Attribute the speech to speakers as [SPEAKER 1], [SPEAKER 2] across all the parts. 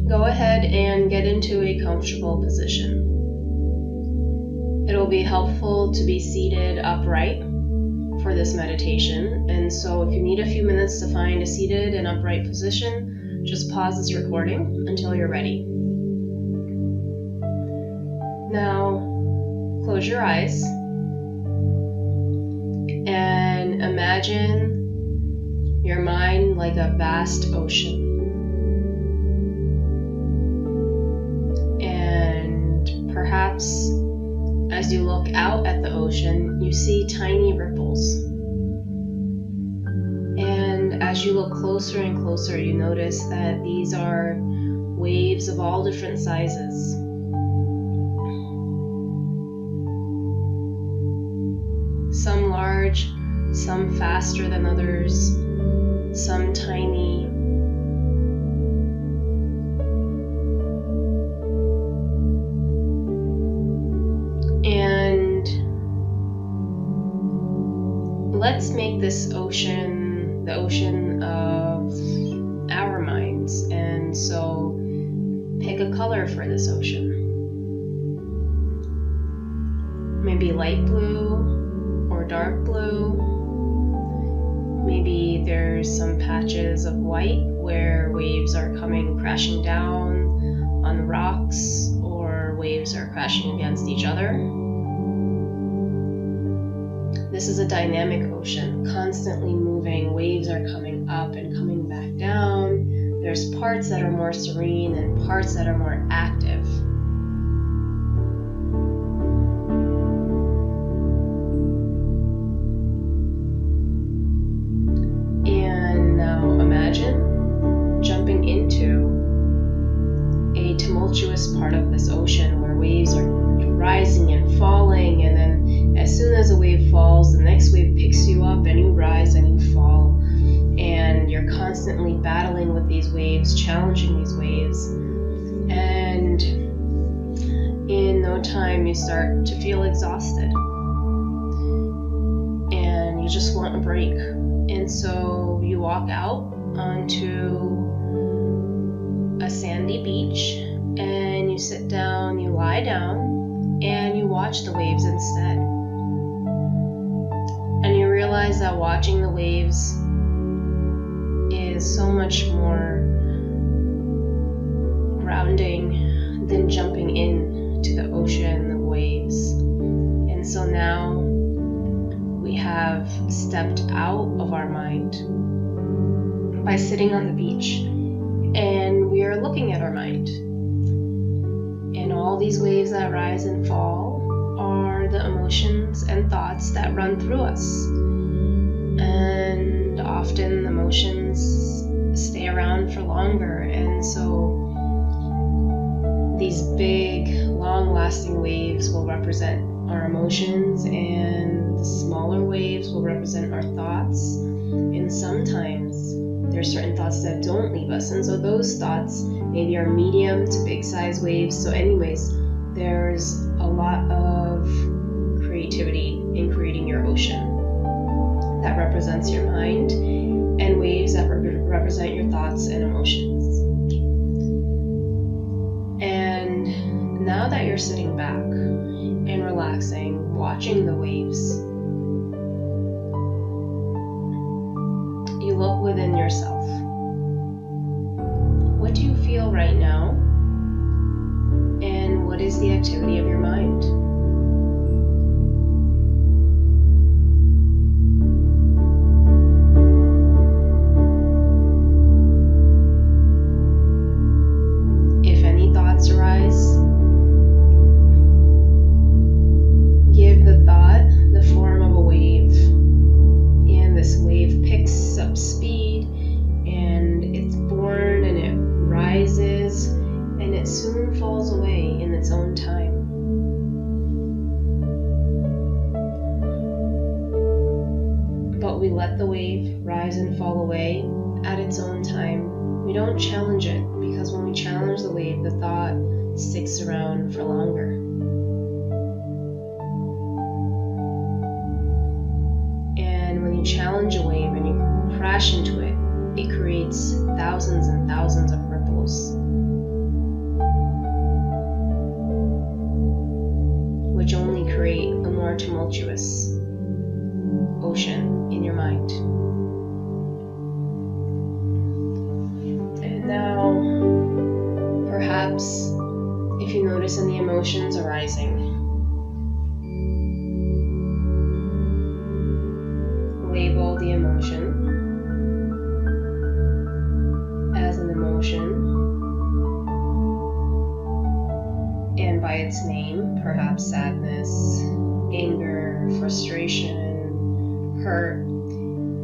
[SPEAKER 1] go ahead and get into a comfortable position. It'll be helpful to be seated upright for this meditation, and so if you need a few minutes to find a seated and upright position, just pause this recording until you're ready. Now, close your eyes and imagine your mind like a vast ocean. And perhaps as you look out at the ocean, you see tiny ripples. And as you look closer and closer, you notice that these are waves of all different sizes. Some large, some faster than others, some tiny. And let's make this ocean the ocean of our minds. And so pick a color for this ocean. Maybe light blue or dark blue. Maybe there's some patches of white where waves are coming crashing down on the rocks, or waves are crashing against each other. This is a dynamic ocean, constantly moving. Waves are coming up and coming back down. There's parts that are more serene and parts that are more active. And now imagine jumping into a tumultuous part of this ocean where waves are rising and falling, and then as soon as a wave falls, the next wave picks you up and you rise and you fall, and you're constantly battling with these waves, challenging these waves, and in no time you start to feel exhausted and you just want a break. And so you walk out onto a sandy beach and you sit down, you lie down, and you watch the waves instead. And you realize that watching the waves is so much more grounding than jumping into the ocean of waves. And so now we have stepped out of our mind by sitting on the beach, and we are looking at our mind. And all these waves that rise and fall are the emotions and thoughts that run through us. And often emotions stay around for longer, and so these big, long-lasting waves will represent our emotions, and the smaller waves will represent our thoughts. And sometimes there's certain thoughts that don't leave us, and so those thoughts maybe are medium to big size waves. So anyways, there's a lot of creativity in creating your ocean that represents your mind, and waves that represent your thoughts and emotions. And now that you're sitting back and relaxing, watching the waves, you look within yourself. What do you feel right now? And what is the activity of your mind? If any thoughts arise, give the thought the form of a wave. And this wave picks up speed, and it's born, and it rises, and it soon falls away in its own time. But we let the wave rise and fall away at its own time. We don't challenge it, because when we challenge the wave, the thought sticks around for longer. And when you challenge a wave and you crash into it, it creates thousands and thousands of ripples. perhaps if you notice any emotions arising, label the emotion as an emotion and by its name, perhaps sadness, anger, frustration, hurt,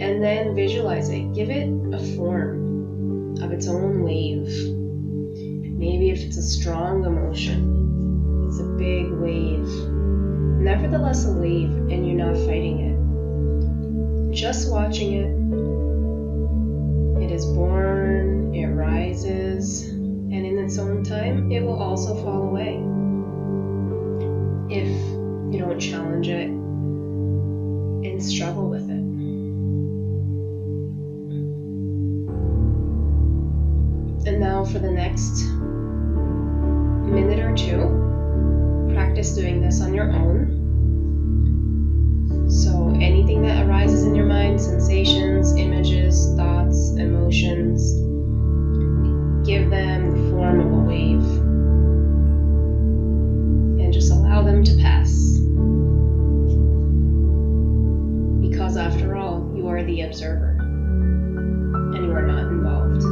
[SPEAKER 1] and then visualize it. Give it a form of its own wave. Maybe if it's a strong emotion, it's a big wave. Nevertheless, a wave, and you're not fighting it. Just watching it. It is born, it rises, and in its own time, it will also fall away. If you don't challenge it and struggle with it. And now for the next minute or two, practice doing this on your own. So anything that arises in your mind, sensations, images, thoughts, emotions, give them the form of a wave and just allow them to pass. Because after all, you are the observer and you are not involved.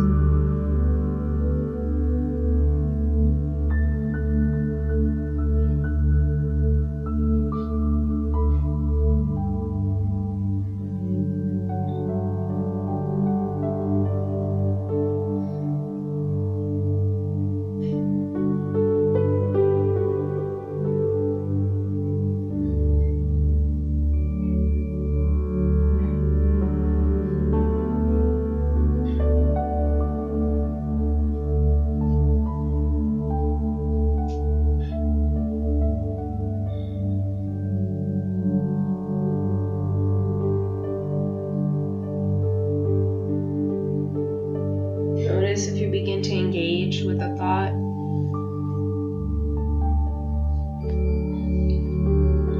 [SPEAKER 1] If you begin to engage with a thought,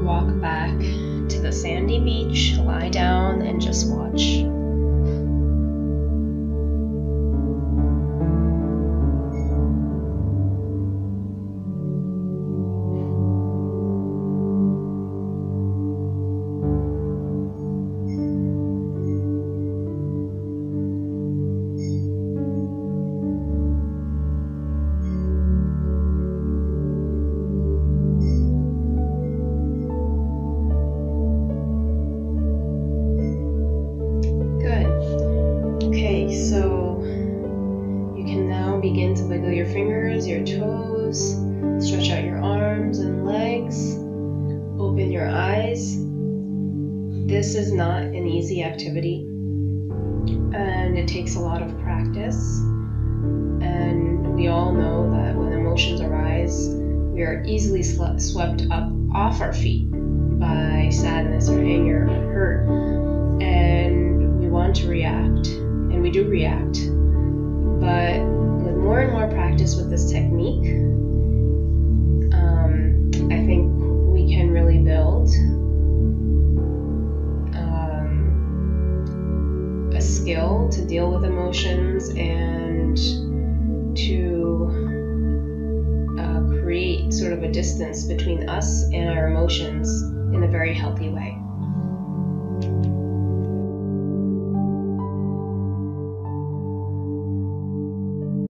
[SPEAKER 1] walk back to the sandy beach, lie down, and just watch. Begin to wiggle your fingers, your toes, stretch out your arms and legs, open your eyes. This is not an easy activity and it takes a lot of practice, and we all know that when emotions arise, we are easily swept up off our feet by sadness or anger or hurt, and we want to react, and we do react. But with more and more practice with this technique, I think we can really build a skill to deal with emotions and to create sort of a distance between us and our emotions in a very healthy way.